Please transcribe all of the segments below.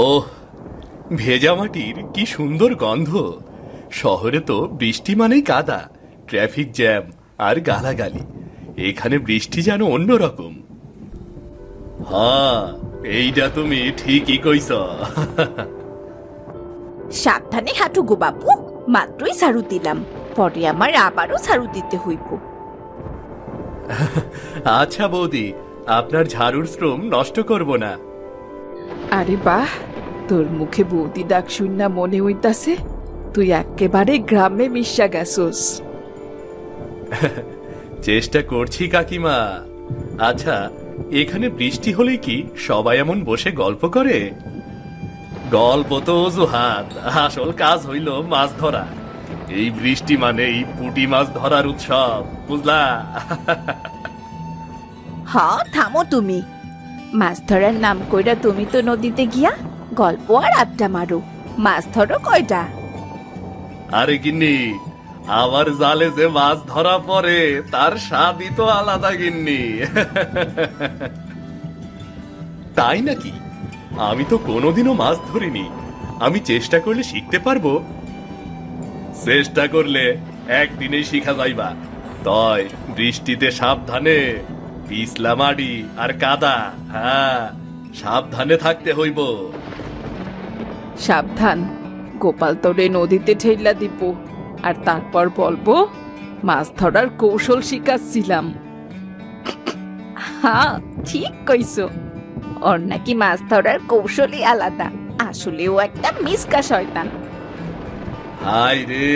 ওহ, ভেজা মাটির কি সুন্দর গন্ধ। শহরে তো বৃষ্টি মানেই কাদা, ট্রাফিক জ্যাম আর গালাগালি। এখানে বৃষ্টি যেন অন্যরকম। হ্যাঁ, এইটা তুমি ঠিকই কইছ। সাবধানে হাঁটু গো বাপু, মাত্রই ঝাড়ু দিলাম, পরে আমার আবারও ঝাড়ু দিতে হইব। আচ্ছা বৌদি, আপনার ঝাড়ুর শ্রম নষ্ট করব না। আরে বাহ, তোর মুখে বৌদি ডাক শুননা মনে হইতাছে তুই একেবারে গ্রামে মিশা গেছস। চেষ্টা করছি কাকিমা। আচ্ছা, এখানে বৃষ্টি হলে কি সবাই এমন বসে গল্প করে? গল্প তো অজুহাত, আসল কাজ হইল মাছ ধরা। এই বৃষ্টি মানেই পুঁটি মাছ ধরার উৎসব, বুঝলা? হ্যাঁ থামো তুমি, মাছ ধরার নাম কইরা তুমি তো নদীতে গিয়া গল্প আর আড্ডা মারো। মাছ ধরো কয়টা? আরে গিন্নি, আমার জালে যে মাছ ধরা পড়ে তার স্বাদই তো আলাদা গিন্নি। তাই নাকি? আমি তো কোনোদিনও মাছ ধরিনি। আমি চেষ্টা করলে শিখতে পারবো। চেষ্টা করলে একদিনেই শিখা যাইবা। তয় বৃষ্টিতে সাবধানে, পিছলা মাটি আর কাদা, হ্যাঁ, সাবধানে থাকতে হইব। সাবধান, গোপাল তোরে নদীতে ঠেলা দিব, আর তারপর বলবো মাছ ধরার কৌশল শিখাচ্ছিলাম। হ্যাঁ ঠিক কইছো, ওর নাকি মাছ ধরার কৌশলই আলাদা। আসলেও একটা মিসকা শয়তান। হাই রে,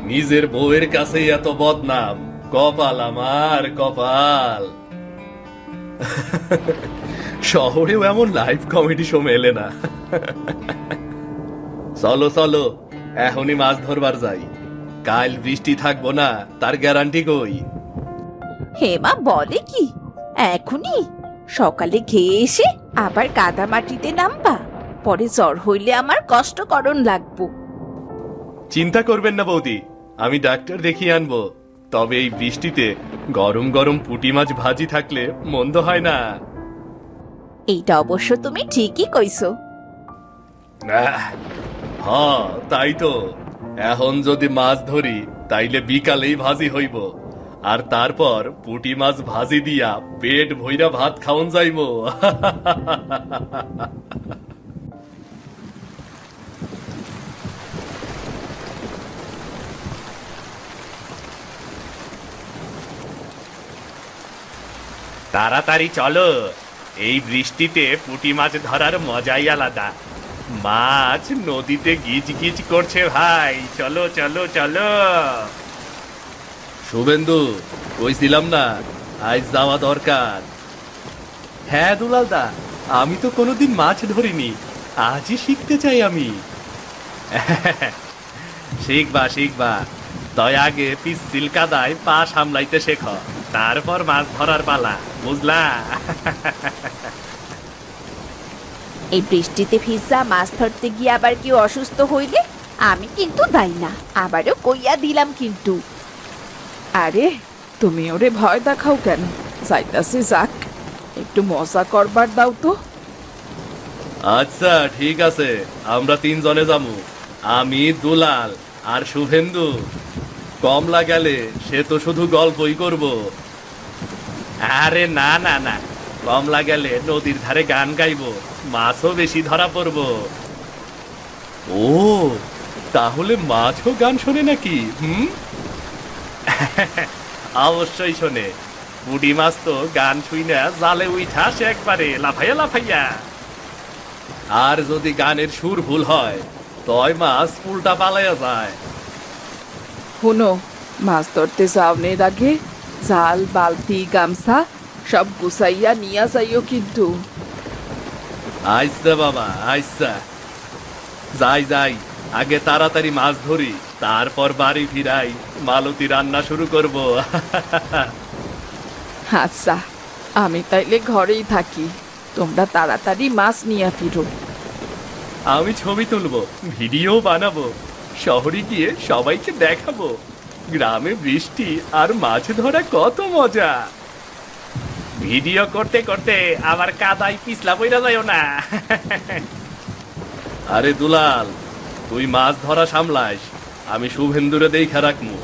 নিজের বউয়ের কাছে এত বদনাম! কপাল আমার কপাল। শহরেও এমন লাইভ কমেডি শো মেলে না। চলো চলো, এখনই মাছ ধরবার যাই। কাল বৃষ্টি থাকবো না তার গ্যারান্টি কই? হেমা বলে কি এখনই? সকালে খেয়ে এসে আবার কাদা মাটিতে নামবা, পরে জ্বর হইলে আমার কষ্টকরণ লাগবো। চিন্তা করবেন না বৌদি, আমি ডাক্তার দেখিয়ে আনবো। তবে এই বৃষ্টিতে গরম গরম পুঁটি মাছ ভাজি থাকলে মন্দ হয় না। এইটা অবশ্য তুমি ঠিকই কইছো। হ্যাঁ তাই তো। এখন যদি মাছ ধরি তাইলে বিকালেই ভাজি হইব, আর তারপর পুঁটি মাছ ভাজি দিয়া পেট ভইরা ভাত খাওন যাইব। তাড়াতাড়ি চলো, এই বৃষ্টিতে পুঁটি মাছ ধরার মজাই আলাদা। মাছ নদীতে গিজ গিজ করছে ভাই, চলো চলো চলো। শুভেন্দু, কইছিলাম না আজ যাওয়া দরকার? হ্যাঁ দুলালদা, আমি তো কোনোদিন মাছ ধরিনি, আজই শিখতে চাই আমি। শিখবা শিখবা, তয় আগে পিচ্ছিল কাদায় পা সামলাইতে শেখ, তারপর মাছ ধরার পালা, বুঝলা? এই বৃষ্টিতে ভিজা মাছ ধরতে গিয়ে আবার কেউ অসুস্থ হইলে আমি কিন্তু দায়ী না, আবারও কইয়া দিলাম কিন্তু। আরে তুমি ওরে ভয় দেখাও কেন? যাইতাছে যাক, একটু মজা করবার দাও তো। আচ্ছা ঠিক আছে, আমরা তিনজনে যাবো। আমি, দুলাল আর শুভেন্দু। কমলা গেলে সে তো শুধু গল্পই করব। আরে না না না, কমলা গেলে নদীর ধারে গান গাইবো, মাছও বেশি ধরা পড়বো। ও, তাহলে মাছও গান শোনে নাকি? অবশ্যই শোনে। পুঁটি মাছ তো গান শুই না জালে উইঠা সে একবারে লাফাইয়া লাফাইয়া। আর যদি গানের সুর ভুল হয় তয় মাছ উল্টা পালাইয়া যায়। শুনো, মাছ ধরতে যাওনের আগে জাল, বালতি, গামছা সব গুছাইয়া নিয়া যাইও কিন্তু। আইসা বাবা আইসা, যাই যাই, আগে তাড়াতাড়ি মাছ ধরি, তারপর বাড়ি ফিরাই, মালতী রান্না শুরু করব। আচ্ছা, আমি তাইলে ঘরেই থাকি, তোমরা তাড়াতাড়ি মাছ নিয়ে ফিরো। আমি ছবি তুলবো, ভিডিও বানাবো, শহরে গিয়ে সবাইকে দেখাবো গ্রামে বৃষ্টি আর মাছ ধরা কত মজা। ভিডিও করতে করতে আবার কাদায় পিছলা বইরা যায়ও না। আরে দুলাল, তুই মাছ ধরা সামলাইস, আমি শুভেন্দুরে দেখা রাখমু।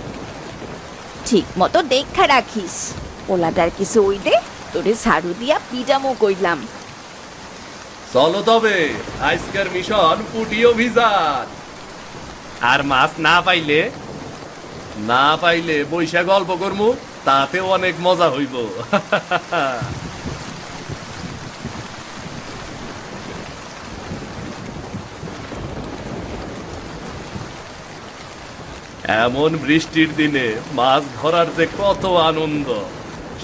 ঠিক মতো দেখা রাখিস, ওলাটার কিছু ওইলে তোরে ঝাড়ু দিয়া পিজামো কইলাম। চলো তবে, আজকের মিশন পুটি অভিযান। আর মাছ না পাইলে বৈশা গল্প করমু, তাতে অনেক মজা হইব। এমন বৃষ্টির দিনে মাছ ধরার যে কত আনন্দ,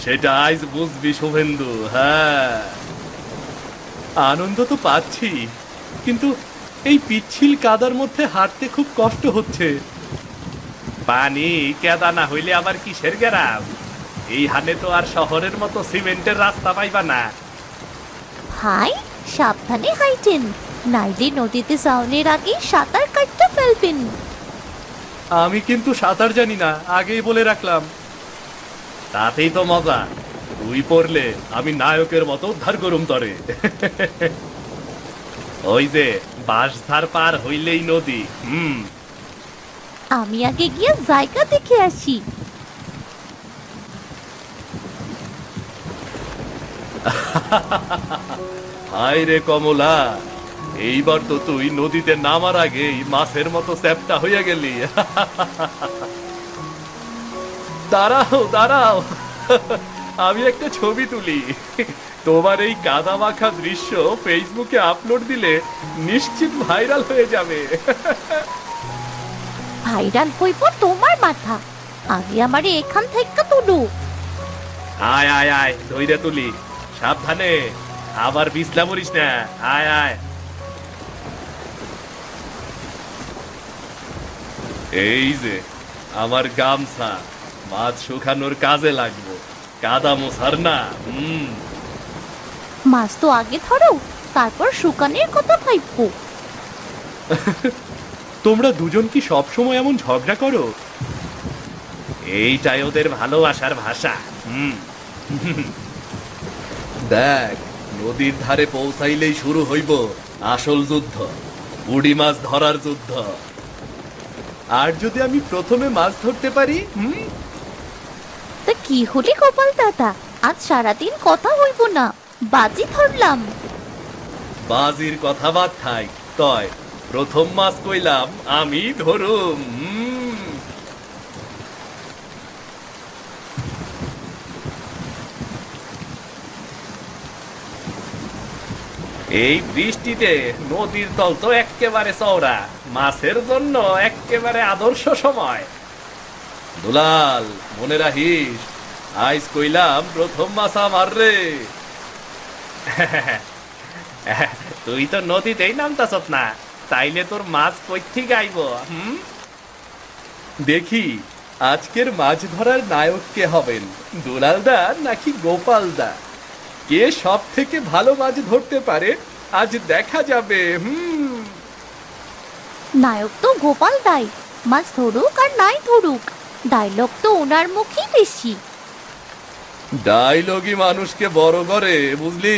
সেটা আজ বুঝবি শুভেন্দু। হ্যাঁ, আনন্দ তো পাচ্ছি, কিন্তু এই পিচ্ছিল কাদার মধ্যে হাঁটতে খুব কষ্ট হচ্ছে। পানি কেদা না হইলে আবার কিসের গ্যারাম? এই হানে তো আর শহরের মতো সিমেন্টের রাস্তা পাইবা না। হাই, সাবধানে হাইটেন, নাইলে নদীতে যাওয়ার আগে সাঁতার কাটতে ফেলবেন। আমি কিন্তু সাঁতার জানি না, আগেই বলে রাখলাম। তাতেই তো মজা, তুই পড়লে আমি নায়কের মতো উদ্ধার করুম তরে। ওই যে বাঁশঝাড় পার হইলেই নদী। আমি আগে গিয়ে জায়গা দেখে আসি। হায় রে কমলা, এইবার তো তুই নদীতে নামার আগেই মাছের মতো চ্যাপ্টা হইয়া গেলি। দাঁড়াও দাঁড়াও, আমি একটা ছবি তুলি। তোমার এই কাদা মাখা দৃশ্য ফেসবুকে আপলোড দিলে নিশ্চিত ভাইরাল হয়ে যাবে। ভাইরাল হইব তোমার মাথা, আগে আমারে এখান থেকে তুলো। আয় আয় আয়, ধইরে তুলি, সাবধানে, আবার বিছলা মরিস না। আয় আয়। এই যে আমার গামছা, মাছ শুকানোর কাজে লাগবো, কাদা মোছার না। মাছ তো আগে ধরো, তারপর শুকানের কথা ভাববো। তোমরা দুজন কি সবসময় এমন ঝগড়া করো? এইটাই ওদের ভালোবাসার ভাষা। দেখ, নদীর ধারে পৌঁছাইলেই শুরু হইব আসল যুদ্ধ, বুড়ি মাছ ধরার যুদ্ধ। আর যদি আমি প্রথমে মাছ ধরতে পারি? তা কি হলি গোপাল দাদা, আজ সারাদিন কথা হইব না, বাজি ধরলাম। বাজির কথা বাদ থাই, তয় প্রথম মাছ কইলাম আমি ধরুম। এই বৃষ্টিতে নদীর তল তো একেবারে চওড়া, মাছের জন্য একেবারে আদর্শ সময়। দুলাল, মনে রাখিস, আইস কইলাম প্রথম মাছ আমার রে। তুই তো নদীতেই নামতাছত না, তাইলে তোর মাছ কই থেকে আইব? দেখি আজকের মাছ ধরার নায়ক কে হবেন, দুলালদা নাকি গোপালদা? কে সব থেকে ভালো মাছ ধরতে পারে আজ দেখা যাবে। নায়ক তো গোপাল দাই, মাছ ধরুক আর নাই ধরুক, ডায়লগ তো ওনার মুখেই বেশি। ডায়লগই মানুষকে বড় করে, বুঝলি?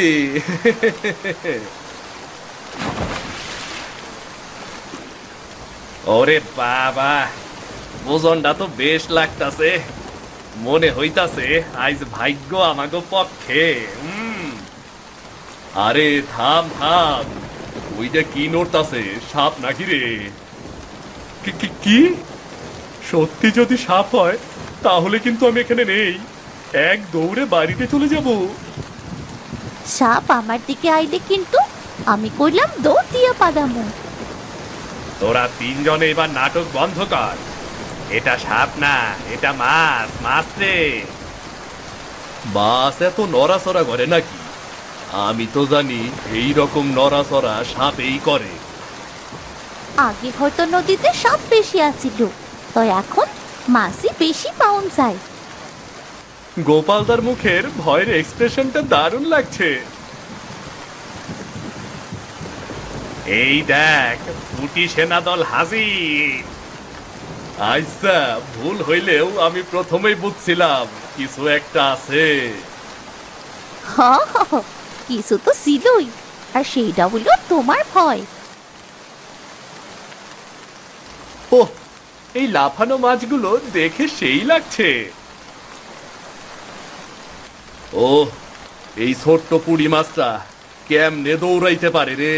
ওরে বাবা, ওজনটা তো বেশ লাগতাছে, মনে হইতাছে আজ ভাগ্য আমাগো পক্ষে। আরে থাম থাম, ওইটা কি নড়তাছে, সাপ নাকি রে? কি? সত্যি যদি সাপ হয় তাহলে কিন্তু আমি এখানে নেই, এক দৌড়ে বাড়িতে চলে যাব। সাপ আমার দিকে আইলে কিন্তু আমি কইলাম দৌড় দিয়া পাদামো। তোরা তিনজনে এবার নাটক বন্ধ কর, এটা সাপ না, এটা মাছ। মাছ রে, মাছ এত নড়াচড়া করে নাকি? আমি তো জানি এই রকম নড়াচড়া সাপেই করে। আগে হয়তো নদীতে সাপ বেশি আছিল, তো এখন মাছই বেশি পাউন যায়। গোপালদার মুখের ভয়ের এক্সপ্রেশনটা দারুণ লাগছে। এই দেখ, পুটি সেনাদল হাজির। আচ্ছা, ভুল হইলেও আমি প্রথমেই বুঝছিলাম কিছু একটা আছে। হ, কিছু তো ছিলই, আর সেইটা হলো তোমার ভয়। ওহ, এই লাফানো মাছগুলো দেখে সেই লাগছে। ও, এই ছোট্ট পুঁটি মাছটা কেমনে দৌড়াইতে পারে রে।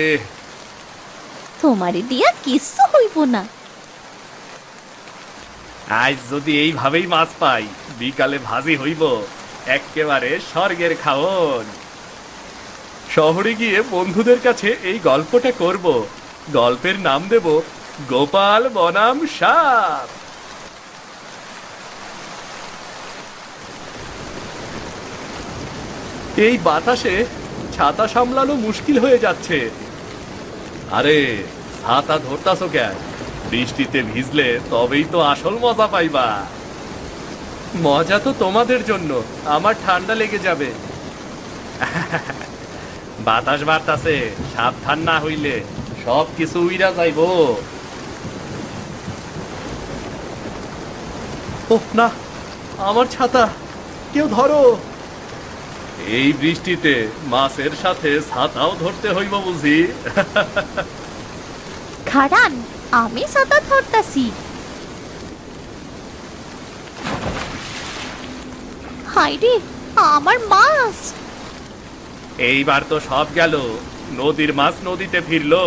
তোমারে দিয়া কিচ্ছু হইব না। আজ যদি এইভাবেই মাছ পাই, বিকালে ভাজি হইব এক্কেবারে স্বর্গের খাওন। শহরে গিয়ে বন্ধুদের কাছে এই গল্পটা করব। গল্পের নাম দেব গোপাল বনাম সাপ। এই বাতাসে ছাতা সামলানো মুশকিল হয়ে যাচ্ছে। আরে, ছাতা ধরতাছো কেন? বৃষ্টিতে ভিজলে তবেই তো আসল মজা পাইবা। মজা তো তোমাদের জন্য, আমার ঠান্ডা লেগে যাবে। বাতাস বাড়তাছে, সাবধান না হইলে সব কিছু উইরা যাইবো। ওহ না, আমার ছাতা, কেউ ধরো। এই বৃষ্টিতে মাছের সাথে ছাতাও ধরতে হইব বুঝি। খাড়ান, আমি ছাতা ধরতাছি। হাইরে, আমার মাছ! এইবার তো সব গেল, নদীর মাছ নদীতে ফিরলো।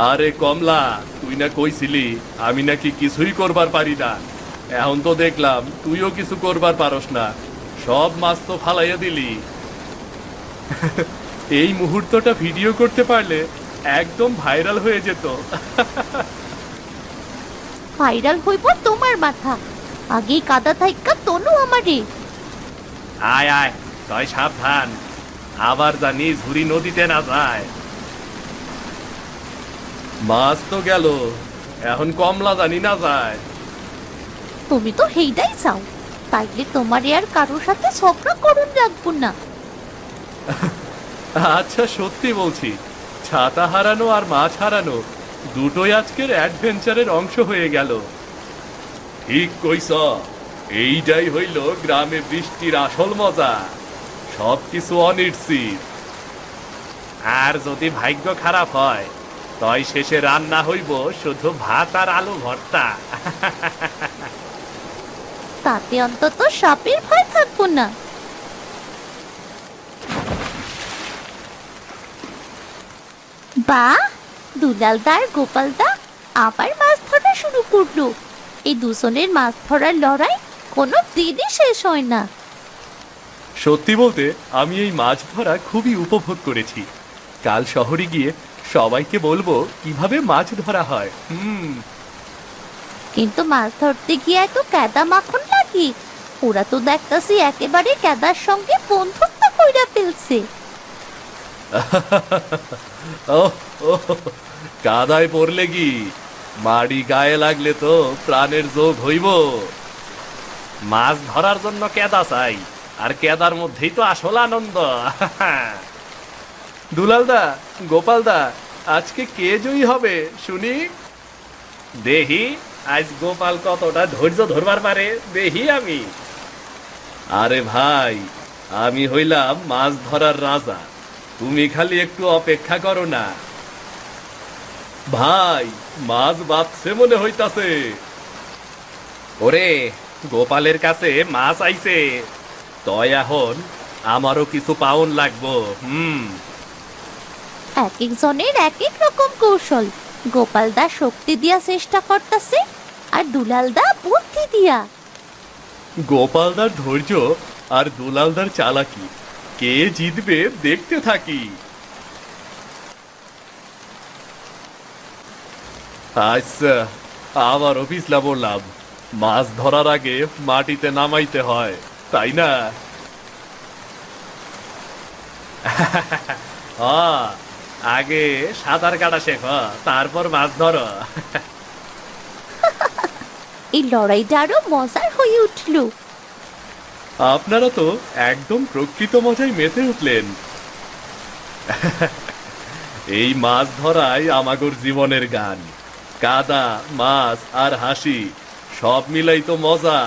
আরে কমলা, তুই না কইছিলি আমি নাকি কিছুই করবার পারি না। এখন তো দেখলাম তুইও কিছু করবার পারস না, সব মাছ তো ফালাইয়া দিলি। এই মুহূর্তটা ভিডিও করতে পারলে একদম ভাইরাল হয়ে যেত। ভাইরাল হইব তোমার মাথা। আগেই কাদা থাইকা তনু আমারে। আয় আয়, তয় সাবধান, আবার জানি ঝুরি নদীতে না যায়। মাছ তো গেল, এখন কমলা জানি না যায়। তুমি তো হেইটাই চাও, তাইলে তোমারে আর কারোর সাথে ঝগড়া করুন লাগবো না। আচ্ছা, সত্যি বলছি, ছাতা হারানো আর মাছ হারানো দুটোই আজকের অ্যাডভেঞ্চারের অংশ হয়ে গেল। ঠিক কইছ, এইটাই হইল গ্রামে বৃষ্টির আসল মজা। সবকিছু অনিশ্চিত। আর যদি ভাগ্য খারাপ হয়, তয় শেষে রান্না হইব শুধু ভাত আর আলু ভর্তা। তাতে অন্তত সাপের ভয় থাকবো না। বা, দুলালদা আর গোপালদা আবার মাছ ধরা শুরু করলো। এই দুজনের মাছ ধরার লড়াই কোনো দিনই শেষ হয় না। সত্যি বলতে আমি এই মাছ ধরা খুবই উপভোগ করেছি। কাল শহরে গিয়ে সবাইকে বলবো কিভাবে মাছ ধরা হয়। কিন্তু মাছ ধরতে গিয়ে এত কাদা মাখন লাগে। ওরা তো দেখতাছি একেবারে কাদার সঙ্গে বন্ধুত্ব কইরা ফেলছে। ওহ, ওহ, কাদায় পড়লে কি মাড়ি গায়ে লাগলে তো প্রাণের যোগ হইব। মাছ ধরার জন্য কেদা চাই, আর কেদার মধ্যেই তো আসল আনন্দ। দুলালদা, গোপালদা, আজকে কে জয়ী হবে শুনি? দেহি আজ গোপাল কতটা ধৈর্য ধরবার পারে, দেহি আমি। আরে ভাই, আমি হইলাম মাছ ধরার রাজা, তুমি খালি একটু অপেক্ষা করো না। ভাই, মাছ বাঁচছে মনে হইতাছে। ওরে, গোপালের কাছে মাছ আইছে, তয় এখন আমারও কিছু পাউন লাগবো। এক একজনের এক এক রকম কৌশল। গোপালদা শক্তি দিয়া চেষ্টা করতেছে, আর দুলালদা বুদ্ধি দিয়া। গোপালদার ধৈর্য আর দুলালদার চালাকি, কে জিতবে দেখতে থাকি। আচ্ছা, আবার অফিসলা বললাম, মাছ ধরার আগে মাটিতে নামাইতে হয়, তাই না? আগে সাঁতার কাটা শেখ, তারপর মাছ ধরো। এই লড়াইটা আরো মজার হয়ে উঠল। আপনারা তো একদম প্রকৃত মজায় মেতে উঠলেন। এই মাছ ধরাই আমাগোর জীবনের গান। কাদা, মাছ আর হাসি সব মিলাই তো মজা।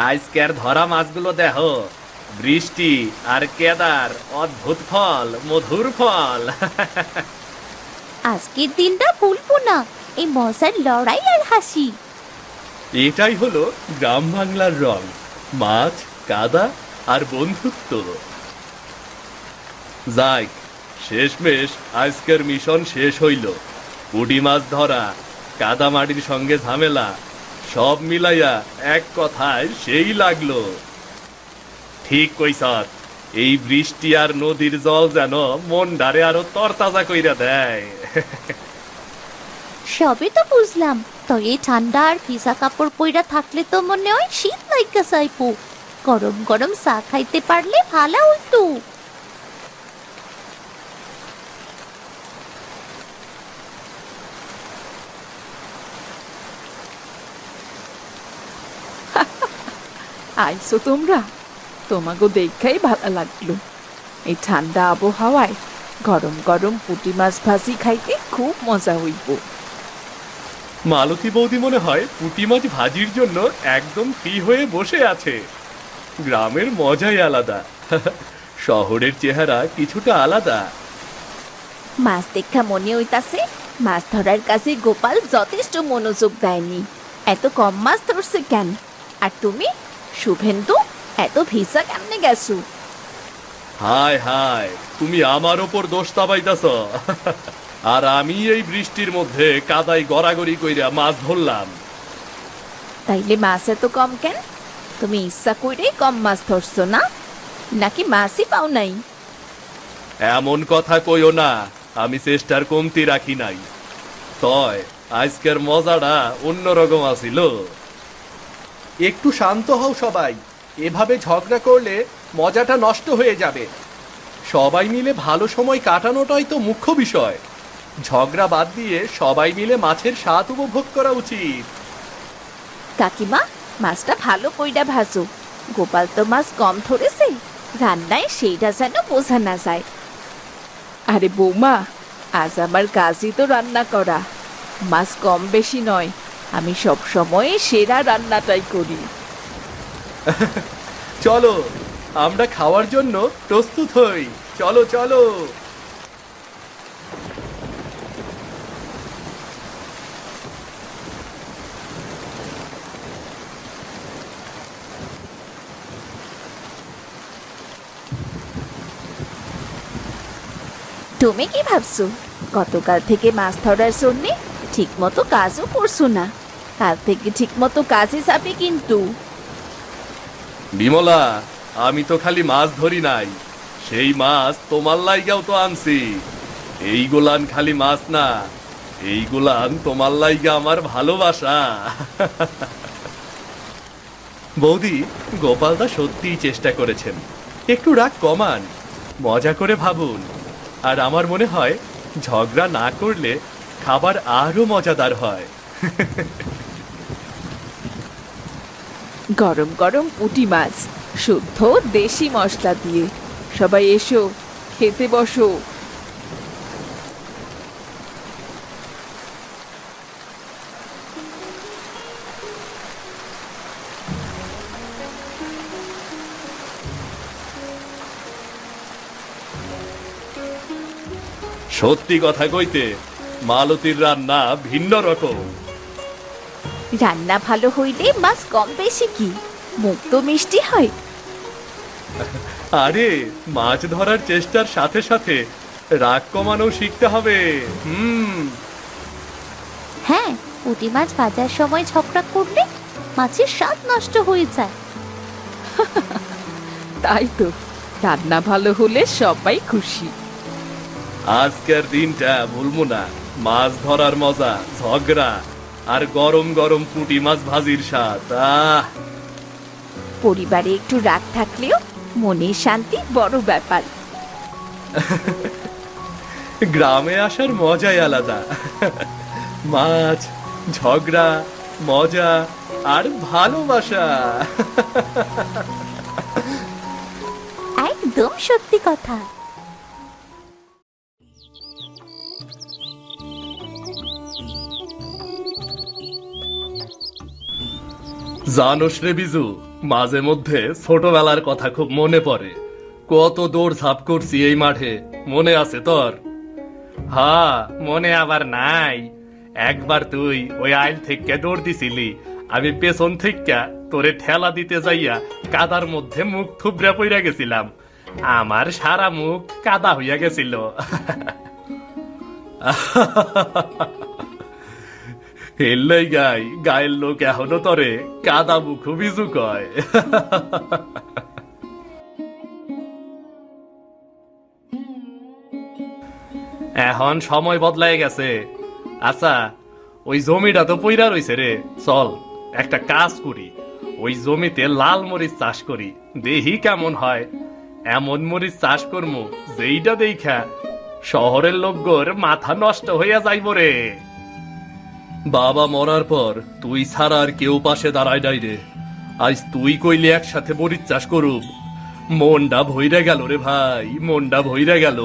আজকের ধরা মাছগুলো দেখো, বৃষ্টি আর কেদার অদ্ভুত ফল, মধুর ফল। আজকের দিনটা ভুলবো না। এই মজার লড়াই আর হাসি। এটাই হলো গ্রাম বাংলার রং, মাছ, কাদা আর বন্ধুত্ব। যাই, শেষমেশ আজকের মিশন শেষ হইল। পুঁটি মাছ ধরা, কাদা মাটির সঙ্গে ঝামেলা, সব মিলাইয়া এক কথায় সেই লাগলো। ঠিক কইছত, এই বৃষ্টি আর নদীর জল যেন মনটারে আরো তরতাজা কইরা দেয়। সবে তো বুঝলাম, তো এই ঠান্ডা আর ভিজা কাপড় পইরা থাকলে তো মনে হয় শীত লাইগা যাইবো। গরম গরম চা খাইতে পারলে ভালো হইতো। আইসো তোমরা, তোমাকে দেখাই ভালো লাগলো। এই ঠান্ডা আবহাওয়ায় গরম গরম পুঁটি মাছ ভাজি খাইতে খুব মজা হইব। মালতী বৌদি মনে হয় পুঁটি মাছ ভাজির জন্য একদম ফ্রি হয়ে বসে আছে। গ্রামের মজাই আলাদা। শহরের চেহারা কিছুটা আলাদা। মাছ দেখা মনে হইতাছে মাছ ধরার কাছে গোপাল যথেষ্ট মনোযোগ দেয়নি। এত কম মাছ ধরছে কেন? আর তুমি শুভেন্দু এত ভিজা কেমনে গেছো? হায় হায়, তুমি আমার ওপর দোষ চাপাইতাছ। আর আমি এই বৃষ্টির মধ্যে কাদায় গড়াগড়ি কইরা মাছ ধরলাম। তাইলে মাছ এত কম কেন? তুমি ইচ্ছা করে কম মাছ ধরছো না, নাকি মাছই পাও নাই? এমন কথা কইও না, আমি চেষ্টার কমতি রাখি নাই। তয় আজকের মজাটা অন্যরকম আছিল। একটু শান্ত হও সবাই, এভাবে ঝগড়া করলে মজাটা নষ্ট হয়ে যাবে। সবাই মিলে ভালো সময় কাটানোটাই তো মুখ্য বিষয়। ঝগড়া বাদ দিয়ে সবাই মিলে মাছের স্বাদ উপভোগ করা উচিত। কাকিমা, মাছটা ভালো কইরা ভাজো। গোপাল তো মাছ কম ধরেছে, রান্নায় সেইটা যেন বোঝা না যায়। আরে বৌমা, আজ আমার কাজই তো রান্না করা। মাছ কম বেশি নয়, আমি সব সময় সেরা রান্নাটাই করি। চলো, আমরা খাওয়ার জন্য প্রস্তুত হই। চলো চলো। তুমি কি ভাবছো গতকাল থেকে মাছ ধরার জন্যে ঠিক মতো কাজও করছো না? কাল থেকে ঠিক মতো কাজে যাবে কিন্তু। বিমলা, আমি তো খালি মাছ ধরি নাই, সেই মাছ তোমার লাইগাও তো আনছি। এইগুলান খালি মাছ না, এইগুলান তোমার লাইগা আমার ভালোবাসা। বৌদি, গোপালদা সত্যিই চেষ্টা করেছেন। একটু রাগ কমান, মজা করে ভাবুন। আর আমার মনে হয় ঝগড়া না করলে খাবার আরো মজাদার হয়। গরম গরম পুঁটি মাছ, শুদ্ধ দেশি মশলা দিয়ে। সবাই এসো, খেতে বসো। সত্যি কথা কইতে, মালতীর রান্না ভিন্ন রকম। রান্না ভালো হইলে মাছ কম বেশি কি, মুখ তো মিষ্টি হয়। আরে, মাছ ধরার চেষ্টার সাথে সাথে রাগ কমানো শিখতে হবে। হ্যাঁ, পুঁটি মাছ ভাজার সময় ঝগড়া করলে মাছের স্বাদ নষ্ট হয়ে যায়। তাই তো, রান্না ভালো হলে সবাই খুশি। আজকের দিনটা ভুলবো না। মাছ ধরার মজা, ঝগড়া আর গরম গরম পুঁটি মাছ ভাজির স্বাদ। পরিবারে একটু রাগ থাকলেও মনের শান্তি বড় ব্যাপার। গ্রামে আসার মজাই আলাদা। মাছ, ঝগড়া, মজা আর ভালোবাসা। একদম সত্যি কথা। জানোস রে বিজু, মাঝে মধ্যে ছোটবেলার কথা খুব মনে পড়ে। কত দৌড় ঝাঁপ করছি এই মাঠে, মনে আছে তোর? হ, মনে আবার নাই। একবার তুই ওই আইল থেকে দৌড় দিছিলি, আমি পেছন থেকে তোরে ঠেলা দিতে যাইয়া কাদার মধ্যে মুখ থুবড়া পইরা গেছিলাম। আমার সারা মুখ কাদা হইয়া গেছিল। হেললাই গাই, গায়ের লোক এখনো তরে কাদা মুখ বিজু কয়। এখন সময় বদলাই গেছে। আচ্ছা, ওই জমিটা তো পইরা রইছে রে, চল একটা কাজ করি, ওই জমিতে লাল মরিচ চাষ করি, দেখি কেমন হয়। এমন মরিচ চাষ করমু যেইটা দেখা শহরের লোকগোর মাথা নষ্ট হইয়া যাইব রে। বাবা মরার পর তুই ছাড়া আর কেউ পাশে দাঁড়ায় নাই রে। আজ তুই কইলে একসাথে মরিচ চাষ করুম, মনটা ভইরা গেল রে ভাই, মনটা ভইরা গেল।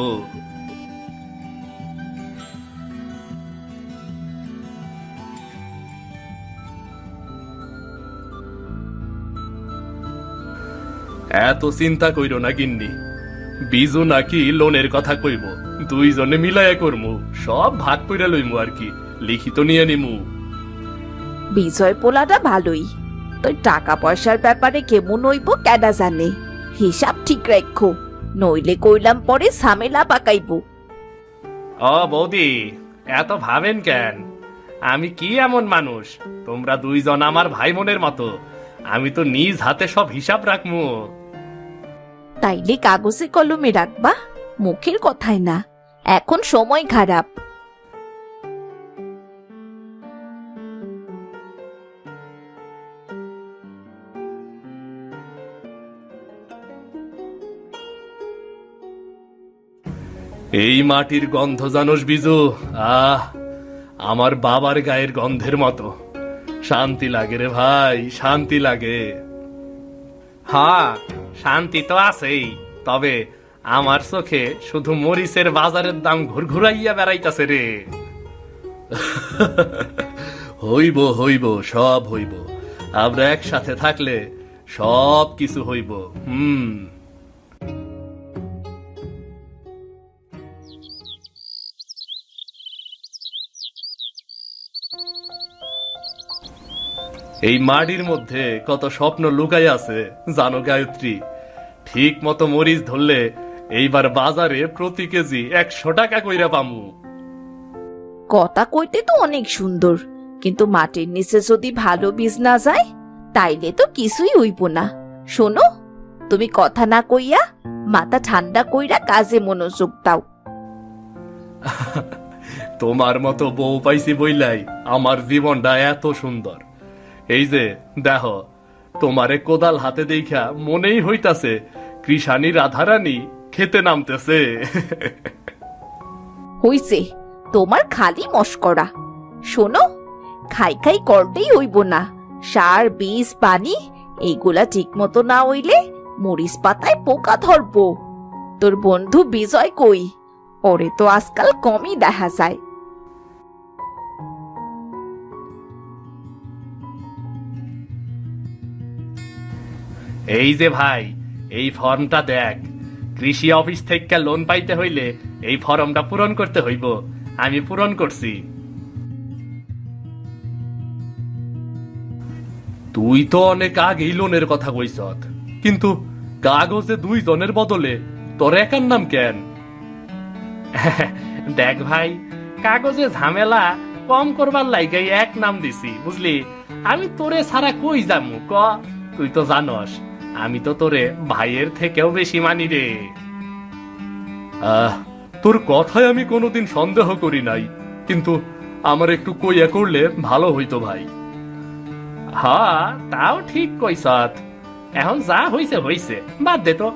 এত চিন্তা কইরো না গিন্নি, বিজু নাকি লোনের কথা কইব, দুইজনে মিলাইয়া করমু, সব ভাগ কইরা লইমু আর কি, লিখিত নিয়ে নিমু। বিজয় পোলাটা ভালোই, তোর টাকা পয়সার ব্যাপারে কেমন হইব কেডা জানে। হিসাব ঠিক রাখো, নইলে কইলাম পরে ঝামেলা পাকাইব। ও বৌদি, এত ভাবেন কেন? আমি কি এমন মানুষ? তোমরা দুইজন আমার ভাই বোনের মতো, আমি তো নিজ হাতে সব হিসাব রাখমু। তাইলে কাগজে কলমে রাখবা, মুখের কথাই না। এখন সময় খারাপ। এই মাটির গন্ধ জানোস বিজু? আহ, আমার বাবার গায়ের গন্ধের মতো। শান্তি লাগে রে ভাই, শান্তি লাগে। হ্যাঁ, শান্তি তো আছেই, তবে আমার চোখে শুধু মরিচের বাজারের দাম ঘুরঘুরাইয়া বেড়াইতাছে রে। হইব হইব, সব হইব, আমরা একসাথে থাকলে সব কিছু হইব। এই মাটির মধ্যে কত স্বপ্ন লুকাই আছে জানো গায়ত্রী। ঠিক মতো মরিচ ধরলে এইবার বাজারে প্রতি কেজি 100 টাকা কইরা পামু। কথা কইতে তো অনেক সুন্দর, কিন্তু মাটির নিচে যদি ভালো বীজ না যায় তাইলে তো কিছুই হইব না। শোনো, তুমি কথা না কইয়া মাথা ঠান্ডা কইরা কাজে মনোযোগ দাও। তোমার মতো বউ পাইছি বইলাই আমার জীবনটা এত সুন্দর। এই যে দেখো, তোমারে কোদাল হাতে দেখা মনেই হইতাছে কৃষানি রাধারানী খেতে নামতেছে। হইছে, তোমার খালি মস্করা। শোনো, খাই খাই করতেই হইব না। সার, বীজ, পানি এইগুলা ঠিক মতো না হইলে মরিচ পাতায় পোকা ধরবো। তোর বন্ধু বিজয় কই? ওরে তো আজকাল কমই দেখা যায়। এই যে ভাই, এই ফর্মটা দেখ, কৃষি অফিস থেকে লোন পাইতে হইলে এই ফর্মটা পূরণ করতে হইব। আমি পূরণ করছি। তুই তো অনেক আগেই লোনের কথা কইছ, কিন্তু কাগজে 2 জনের বদলে তোর একার নাম কেন? দেখ ভাই, কাগজে ঝামেলা কম করবার লাইগাই এক নাম দিছি, বুঝলি? আমি তোরে ছাড়া কই যামু ক? তুই তো জানস আমি তো তোরে ভাইয়ের থেকেও বেশি মানি রে। তোর কথায় আমি কোনোদিন সন্দেহ করি নাই, কিন্তু আমার একটু কইয়া করলে ভালো হইতো ভাই। হ্যাঁ, তাও ঠিক কইছত। এখন যা হইছে হইছে, বাদ দে তো।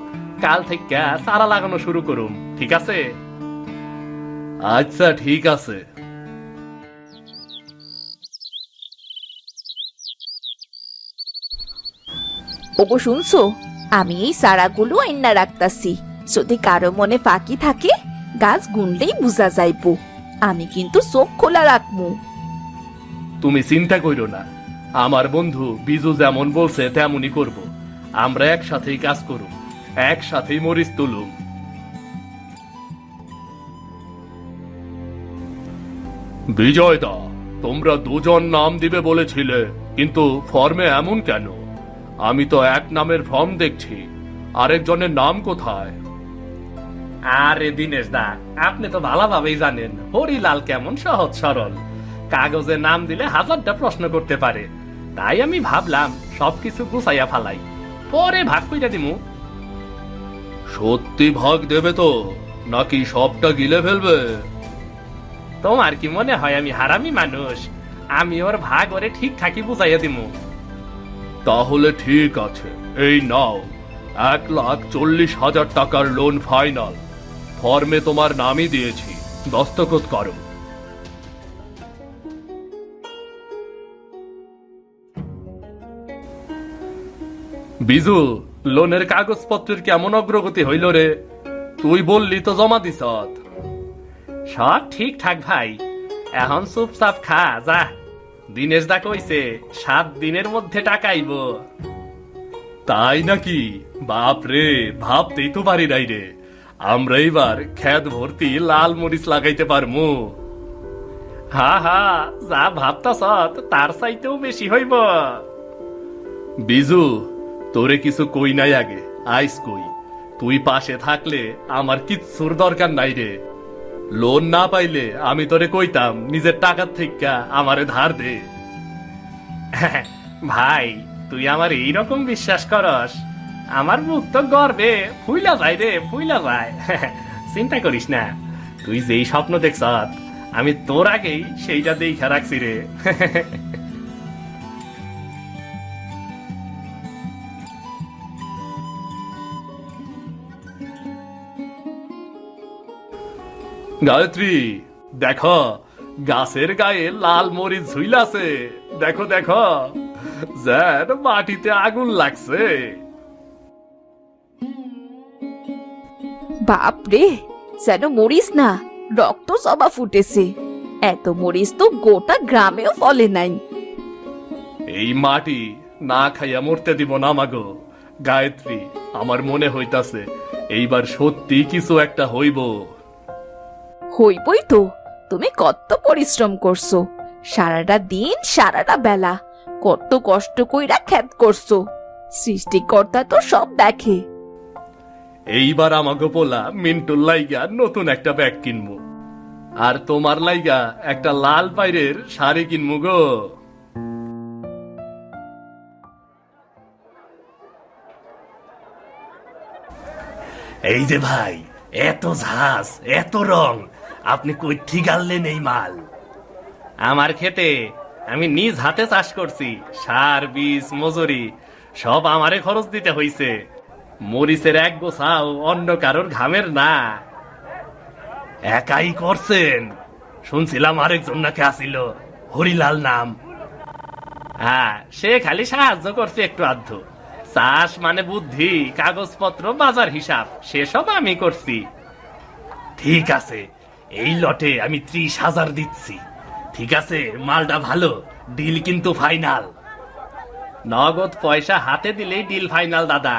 কাল থেকে চারা লাগানো শুরু করুম, ঠিক আছে? আচ্ছা, ঠিক আছে। ওগো শুনছো, আমি এই চারাগুলো আইনা রাখতাছি। যদি কারো মনে ফাঁকি থাকে গাছ গুনলেই বুঝা যাইব। আমি কিন্তু চোখ খোলা রাখমু। তুমি চিন্তা কইরো না, আমার বন্ধু বিজু যেমন বলছে তেমনই করব। আমরা একসাথেই কাজ করুম, একসাথেই মরিচ তুলুম। বিজয় দা, তোমরা দুজন নাম দিবে বলেছিলে, কিন্তু ফর্মে এমন কেন? আমি তো এক নামের ফর্ম দেখছি, আরেকজনের নাম কোথায়? আরে দিনেশ দা, আপনি তো ভালোভাবেই জানেন হরিলাল কেমন সহজ সরল, কাগজে নাম দিলে হাজারটা প্রশ্ন করতে পারে। তাই আমি ভাবলাম সবকিছু গুছাইয়া ফালাই, পরে ভাগ কইরা দিমু। সত্যি ভাগ দেবে তো, নাকি সবটা গিলে ফেলবে? তোমার কি মনে হয় আমি হারামি মানুষ? আমি ওর ভাগ ওরে ঠিকঠাকই বুঝাইয়া দিমু। তাহলে ঠিক আছে, এই নাও 1,40,000 টাকার লোন ফাইনাল। ফর্মে তোমার নামই দিয়েছি, দস্তখত করো। বিজু, লোনের কাগজপত্রের কেমন অগ্রগতি হইল রে? তুই বললি তো জমা দিস। সব ঠিকঠাক ভাই, এখন চুপচাপ খা যা। দিনেশ দা কইছে 7 দিনের মধ্যে টাকা আইব। তাই নাকি? বাপ রে, ভাবতেই তো পারি নাই রে। আমরা এবার খেত ভর্তি লাল মরিচ লাগাইতে পারমু। হা হা, যা ভাবতাছ তার চাইতেও বেশি হইব। বিজু, তোরে কিছু কই নাই আগে, আইস কই। তুই পাশে থাকলে আমার কিচ্ছুর দরকার নাই রে। লোন না পাইলে আমি তোরে কইতাম নিজের টাকার থেকে আমারে ধার দে। ভাই, তুই আমার এইরকম বিশ্বাস করস? আমার মুখ তো গর্বে ফুইলা যায় রে, ফুইলা যায়। চিন্তা করিস না, তুই যেই স্বপ্ন দেখছ আমি তোর আগেই সেইটা দেখা রাখছি রে। গায়ত্রী, দেখো গাছের গায়ে লাল মরিচ ঝুইলাছে। দেখো দেখো, যেন মাটিতে আগুন লাগছে। বাপ রে, যেন মরিস না, রক্ত জবা ফুটেছে। এত মরিচ তো গোটা গ্রামেও ফলে নাই। এই মাটি না খাইয়া মরতে দিব না মাগো। গায়ত্রী, আমার মনে হইতাছে এইবার সত্যি কিছু একটা হইব। হইবই তো, তুমি কত পরিশ্রম করছো, সারাটা দিন সারাটা বেলা কত কষ্ট কইরা ক্ষেত করছো। সৃষ্টিকর্তা তো সব দেখে। এইবার আমাকে পোলা মিন্টুর লাইগা নতুন একটা ব্যাগ কিনবো, আর তোমার লাইগা একটা লাল পাইরের শাড়ি কিনবো গো। এই যে ভাই, এত ঝাঁস, এত রং, আপনি কই থেকে আনলেন এই মাল? আমার খেতে আমি নিজ হাতে চাষ করছি, সার বীজ মজুরি সব আমারে খরচ দিতে হইছে। মরিচের এক গোছাও অন্য কারোর ঘামের না। একাই করছেন? শুনছিলাম আরেকজন নাকি আসিল, হরিলাল নাম। হ্যাঁ, সে খালি সাহায্য করছে একটু আধটু। চাষ মানে বুদ্ধি, কাগজপত্র, বাজার হিসাব সেসব আমি করছি। ঠিক আছে, এই লটে আমি 30,000 দিচ্ছি। ঠিক আছে, মালটা ভালো, ডিল কিন্তু ফাইনাল। নগদ পয়সা হাতে দিলেই ডিল ফাইনাল দাদা।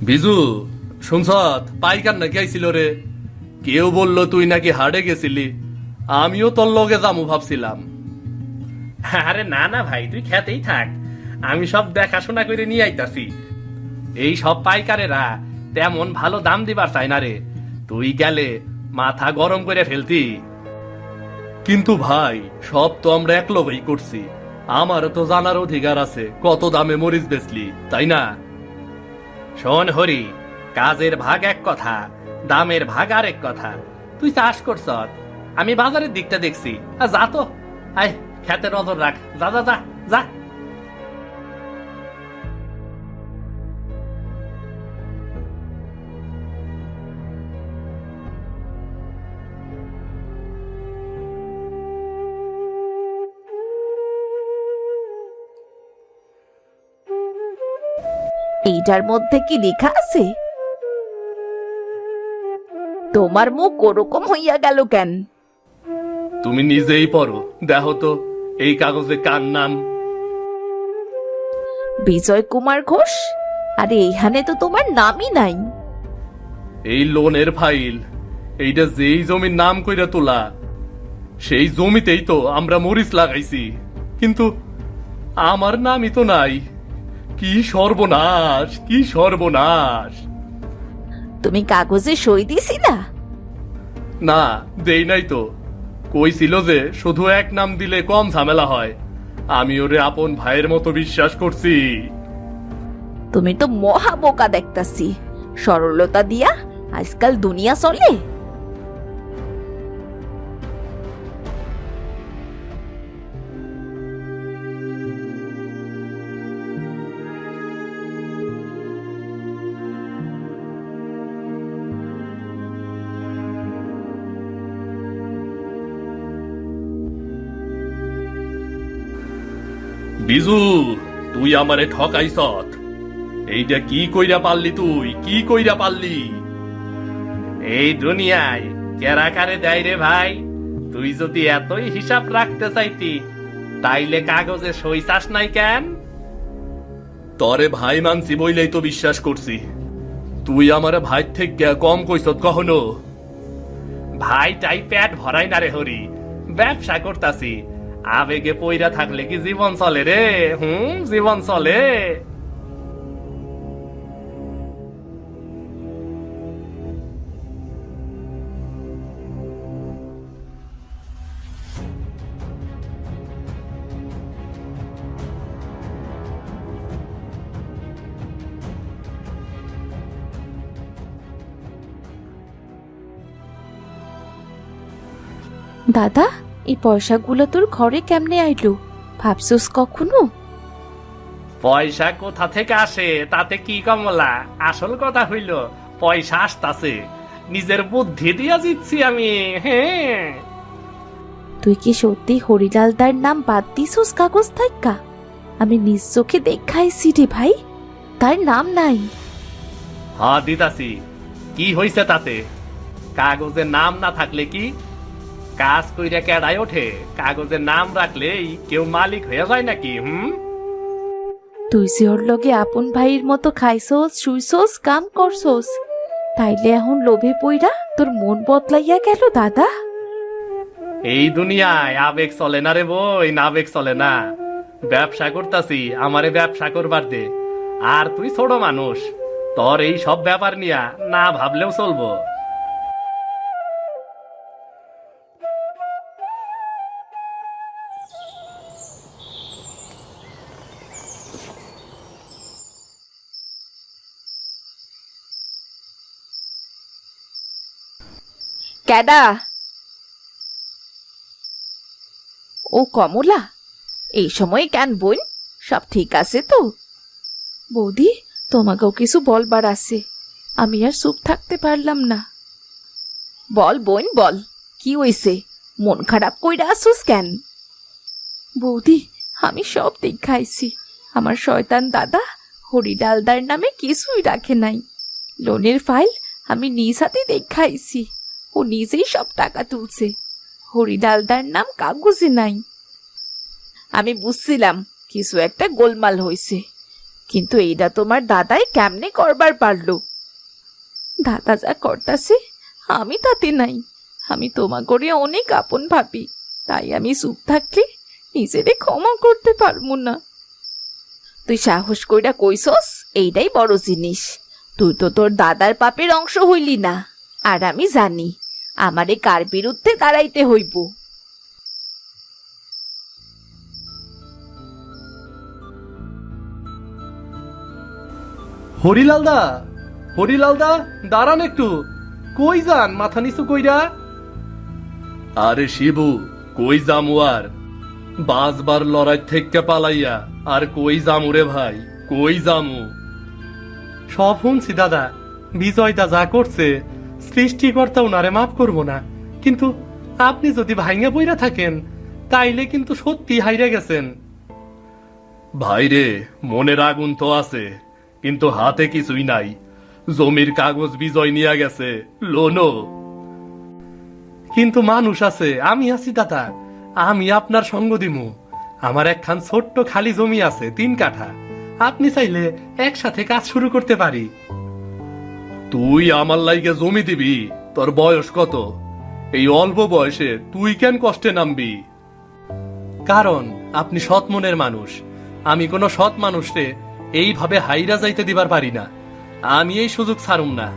বিজু, শুনছত পাইকার নাকি আইছিল রে? কেউ বললো তুই নাকি হাড়ে গেছিলি। আমিও তোর লগে যামু ভাবছিলাম। আরে না না ভাই, তুই খেতেই থাক, আমি সব দেখাশোনা করে নিয়ে আইতাছি। এই সব পাইকারেরা তেমন ভালো দাম দিবার চাই না রে, তুই গেলে মাথা গরম করে ফেলতি। কিন্তু ভাই, সব তো আমরা এক লগেই করছি। আমার তো জানার অধিকার আছে কত দামে মরিচ বেচলি, তাই না? শোন হরি, কাজের ভাগ এক কথা, দামের ভাগ আরেক কথা। তুই চাষ করছ, আমি বাজারের দিকটা দেখছি। আর যা তো, আয় খেতে নজর রাখ, যা যা যা যা। এইটার মধ্যে কি লেখা আছে? তোমার মুখ ওরকম হইয়া গেল কেন? তুমি নিজেই পড়ো, দেখো তো এই কাগজে কার নাম। বিজয় কুমার ঘোষ, আরে এইখানে তো তোমার নামই নাই। এই লোনের ফাইল, এইটা যেই জমির নাম কইরা তোলা, সেই জমিতেই তো আমরা মরিচ লাগাইছি, কিন্তু আমার নামই তো নাই। কি সর্বনাশ, কি সর্বনাশ! তুমি কাগজে সই দিছিলা? না, দেই নাই তো। কইছিল যে শুধু এক নাম দিলে কম ঝামেলা হয়। আমি ওরে আপন ভাইয়ের মতো বিশ্বাস করছি। তুমি তো মহা বোকা দেখতাছি। সরলতা দিয়া আজকাল দুনিয়া চলে? বিজু, তুই আমারে ঠকাইছত। এইটা কি কইরা পারলি? তুই কি কইরা পারলি? এই দুনিয়ায় কেরাকারে দেয় রে ভাই। তুই যদি এতই হিসাব রাখতে চাইতি, তাইলে কাগজে সই চাস নাই কেন? তরে ভাই মানছি বইলেই তো বিশ্বাস করছি। তুই আমারে ভাই থেকে কম কইছত কখনো? ভাইটাই পেট ভরাই না রে হরি, ব্যবসা করতাছি। আবেগে পইরা থাকলে কি জীবন চলে রে? জীবন চলে? দাদা, এই পয়সাগুলো তোর ঘরে কেমনে আইলো? ভাবছস কখনো? পয়সা কোথা থেকে আসে তাতে কি কমলা? আসল কথা হইল পয়সা আসতাছে, নিজের বুদ্ধি দিয়া জিতছি আমি। হ্যাঁ, তুই কি সত্যি হরিলালদার নাম বাদ দিছস কাগজ থাইকা? আমি নিজ চোখে দেখাইছি রে ভাই, তার নাম নাই। হ্যাঁ দিতাছি। কি হইছে তাতে? কাগজে নাম না থাকলে কি কাজ কইরা কেডায় ওঠে? কাগজে নাম রাখলেই কেউ মালিক হয়ে যায় নাকি? তুই যে ওর লগে আপন ভাইয়ের মতো খাইছস, শুইছস, কাম করছস, তাইলে এখন লোভে পইরা তোর মন বদলাইয়া গেল দাদা? এই দুনিয়ায় আবেগ চলে না রে বই, না আবেগ চলে না। ব্যবসা করতাছি, আমারে ব্যবসা করবার দে। আর তুই ছোট মানুষ, তোর এই সব ব্যাপার নিয়া না ভাবলেও চলবো। ক্যাডা? ও কমলা, এই সময় কেন বোন? সব ঠিক আছে তো? বৌদি, তোমাকেও কিছু বলবার আছে, আমি আর চুপ থাকতে পারলাম না। বল বোন বল, কি হইছে? মন খারাপ কইরা আসুস কেন? বৌদি, আমি সব দেখাইছি। আমার শয়তান দাদা হরিলালদার নামে কিছুই রাখে নাই। লোনের ফাইল আমি নিজ হাতে দেখাইছি। ও নিজেই সব টাকা তুলছে, হরিলালদার নাম কাগজে নাই। আমি বুঝছিলাম কিছু একটা গোলমাল হইছে, কিন্তু এইটা তোমার দাদাই কেমনে করবার পারলো? দাদা যা করতাছে আমি তাতে নাই। আমি তোমা করে অনেক আপন ভাবি, তাই আমি চুপ থাকলে নিজেরে ক্ষমা করতে পারবো না। তুই সাহস কইরা কইছস, এইটাই বড় জিনিস। তুই তো তোর দাদার পাপের অংশ হইলি না, আর আমি জানি আমারে কার বিরুদ্ধে দাঁড়াইতে হইব। হরিলালদা, হরিলালদা, দাঁড়ান একটু। কই যান মাথা নিচু কইরা? আরে শিবু, কই যামু আর? বাজবার লড়াই থেকে পালাইয়া আর কই যামু রে ভাই, কই যামু? সব শুনছি দাদা, বিজয়দা যা করছে সৃষ্টিকর্তা উনারে মাফ করবো না, কিন্তু আপনি যদি ভাইঙ্গা বইরা থাকেন তাইলে কিন্তু সত্যি হাইরা গেছেন। ভাইরে, মনের আগুন তো আছে, কিন্তু হাতে কিছুই নাই। জমির কাগজ বিজয় নিয়ে গেছে, লোনও। কিন্তু মানুষ আছে, আমি আছি দাদা, আমি আপনার সঙ্গ দিমু। আমার একখান ছোট্ট খালি জমি আছে 3 কাঠা, আপনি চাইলে একসাথে কাজ শুরু করতে পারি। তুই আমার লাইগে জমি দিবি? তোর বয়স কত? এই অল্প বয়সে তুই কেন কষ্টে নামবি? কারণ আপনি সৎ মনের মানুষ। আমি কোনো সৎ মানুষরে এইভাবে হাইরা যাইতে দিবার পারি না। আমি এই সুযোগ ছাড়ুম না।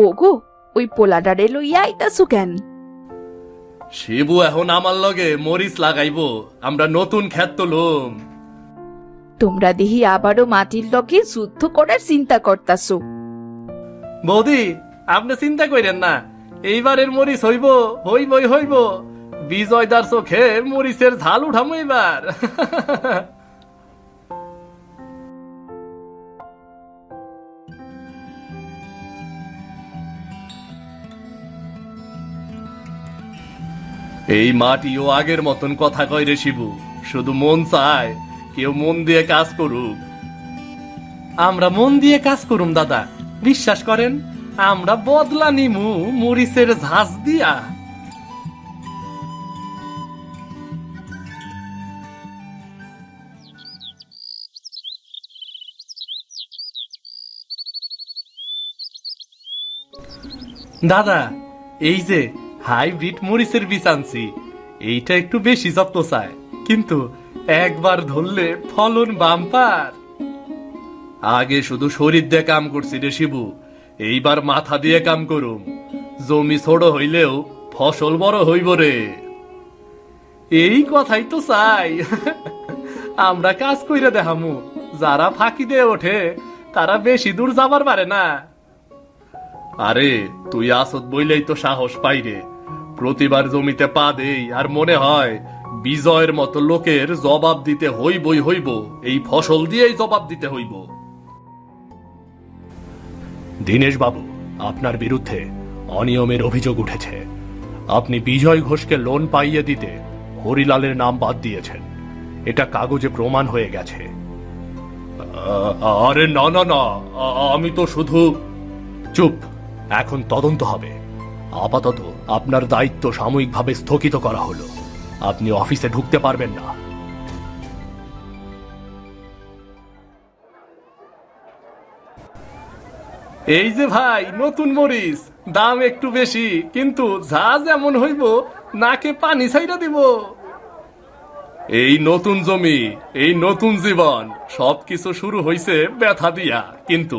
ওগো, ওই পোলাডারে লইয়া আইতাছু কেন? শিবু এখন আমার লগে মরিচ লাগাইবো, আমরা নতুন ক্ষেত তুলুম। তোমরা দেখি আবারও মাটির লগে যুদ্ধ করার চিন্তা করতাছো। বৌদি, আপনি চিন্তা করেন না, এইবারের মরিচ হইব। বিজয়দার চোখে মরিচের ঝাল উঠামো এবার। এই মাটিও আগের মতন কথা কয় রে শিবু, শুধু মন চায় কেউ মন দিয়ে কাজ করুক। আমরা মন দিয়ে কাজ করুম দাদা, বিশ্বাস করেন। আমরা বদলা নিমু মরিচের ঝাঁজ দিয়া। দাদা, এই যে হাইব্রিড মরিচের বীজ আনছি, এইটা একটু বেশি যত্ন চায়, কিন্তু একবার ধরলে ফলন বাম্পার। আগে শুধু শরীর দিয়ে কাম করছি রে শিবু, এইবার মাথা দিয়ে কাম করুম। জমি ছোট হইলেও ফসল বড় হইব রে। এই কথাই তো চাই। আমরা কাজ কইরা দেখামু, যারা ফাঁকি দিয়ে ওঠে তারা বেশি দূর যাবার পারে না। আরে তুই আসত বইলেই তো সাহস পাই রে। প্রতিবার জমিতে পা দেই আর মনে হয় বিজয়ের মতো লোকের জবাব দিতে হইব, এই ফসল দিয়েই জবাব দিতে হইব। দীনেশ বাবু, আপনার বিরুদ্ধে অনিয়মের অভিযোগ উঠেছে। আপনি বিজয় ঘোষকে লোন পাইয়ে দিতে হরিলালের নাম বাদ দিয়েছেন, এটা কাগজে প্রমাণ হয়ে গেছে। আরে না, আমি তো শুধু। চুপ, এখন তদন্ত হবে। আপাতত আপনার দায়িত্ব সাময়িকভাবে স্থগিত করা হলো, আপনি অফিসে ঢুকতে পারবেন না। এই যে ভাই, নতুন মরিচ, দাম একটু বেশি, কিন্তু ঝাঁজ এমন হইব নাকে পানি ছাইরা দিব। এই নতুন জমি, এই নতুন জীবন, সবকিছু শুরু হইছে ব্যথা দিয়া, কিন্তু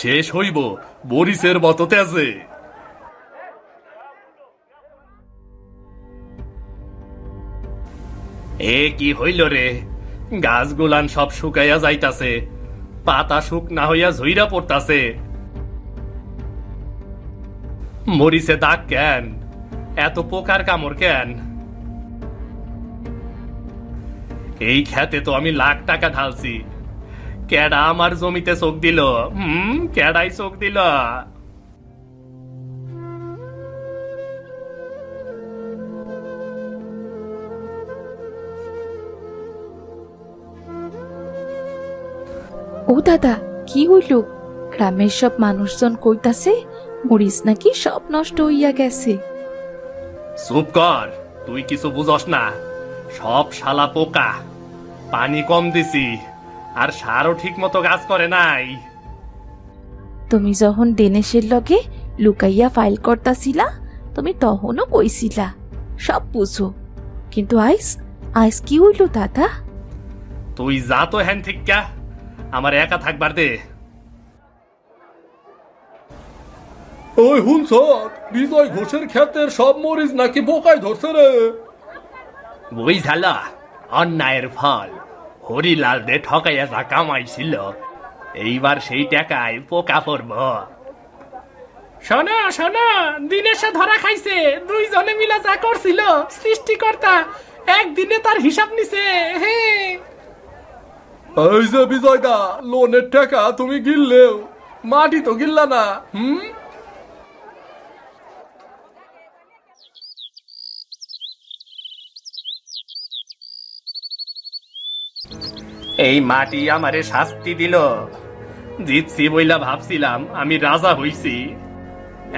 শেষ হইব বরিসের মতো তেজে। এ কি হইল রে? গাছগুলান সব শুকাইয়া যাইতাছে, পাতা শুকনা হইয়া ঝুইরা পড়তাছে। মরিচে দাগ কেন? এত পোকার কামড় কেন? এই খেতে তো আমি লাখ টাকা ঢালছি, কেডা আমার জমিতে চোখ দিল? কেডাই চোখ দিল? ও দাদা, কি হইল? গ্রামের সব মানুষজন কইতাছে মরিচ নাকি সব নষ্ট হইয়া গেছে। চুপ কর, তুই কিছু বুঝস না। সব শালা পোকা। পানি কম দিছি, আর সারও ঠিক মতো কাজ করে নাই। তুমি যখন দিনেশের লগে লুকাইয়া ফাইল করতাছিলা, তুমি তখনও কইছিলা সব বুঝো, কিন্তু আইস কি হইল দাদা? তুই যা তো হ্যান ঠিক ক্যা, আমার একা থাকবার দে। ওই হুনছ, বিজয় ঘোষের ক্ষেতের সব মরিচ নাকি পোকায় ধরছে রে। ওই ঝালা অন্যায়ের ফল। হরিলাল দে ঠকাইয়া যা কামাইছিল, এইবার সেই টাকায় পোকা পড়ব। শোনা শোনা, দিনেশে ধরা খাইছে, দুইজনে মিলে যা করছিল সৃষ্টিকর্তা একদিনে তার হিসাব নিছে। এই যে বিজয়দা, লোনের টাকা তুমি গিললেও মাটি তো গিললা না। এই মাটি আমারে শাস্তি দিল। জিতছি বইলা ভাবছিলাম আমি রাজা হইছি,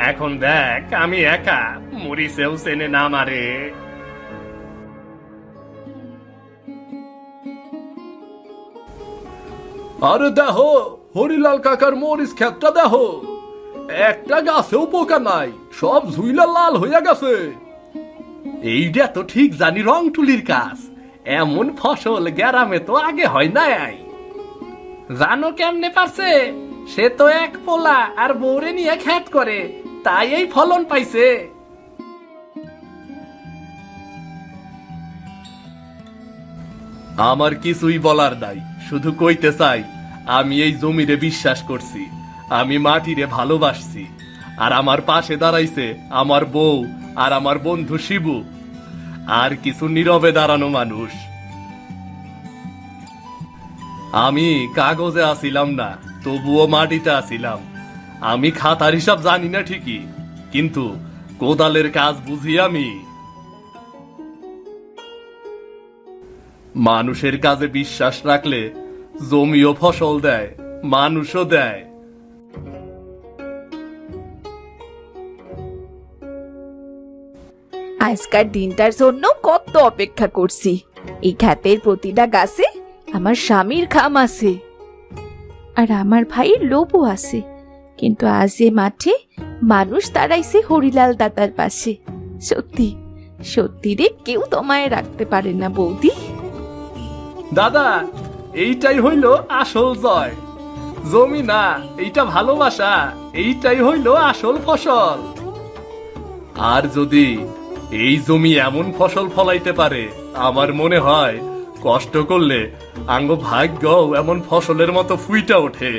এখন দেখ আমি একা, মরিসেও চেনে না মারে। আরে দেখো হরিলাল কাকার মরিচ ক্ষেতটা দেখো, একটা গাছেও পোকা নাই, সব ঝুইলা লাল হইয়া গেছে। এইটা তো ঠিক জানি রং তুলির কাজ, এমন ফসল গ্রামে তো আগে হয় নাই। জানো কেমনে পারছে? সে তো এক পোলা আর বউরে নিয়ে খেত করে, তাই এই ফলন পাইছে। আমার কিছুই বলার নাই, শুধু কইতে চাই আমি এই জমিরে বিশ্বাস করছি, আমি মাটিরে ভালোবাসছি। আর আমার পাশে দাঁড়াইছে আমার বউ আর আমার বন্ধু শিবু, আর কিছু নীরবে দাঁড়ানো মানুষ। আমি কাগজে আসিলাম না, তবুও মাটিতে আসিলাম। আমি খাতার হিসাব জানি না ঠিকই, কিন্তু কোদালের কাজ বুঝি আমি। মানুষের কাজে বিশ্বাস রাখলে জমিও ফসল দেয়, মানুষও দেয়। আজকার দিনটার জন্য কত অপেক্ষা করছি। এই ক্ষেতের প্রতিটা গাছে আমার স্বামীর খাম আছে, আর আমার ভাইয়ের লোভও আছে। কিন্তু আজ এ মাঠে মানুষ দাঁড়াইছে হরিলাল দাদার পাশে। সত্যি সত্যি রে, কেউ তোমায় রাখতে পারে না বৌদি। দাদা, এইটাই হইল আসল জয়। জমি না, এইটা ভালোবাসা, এইটাই হইল আসল ফসল। আর যদি এই জমি এমন ফসল ফলাইতে পারে, আমার মনে হয় কষ্ট করলে আঙ্গ ভাগ্যও এমন ফসলের মতো ফুইটা ওঠে।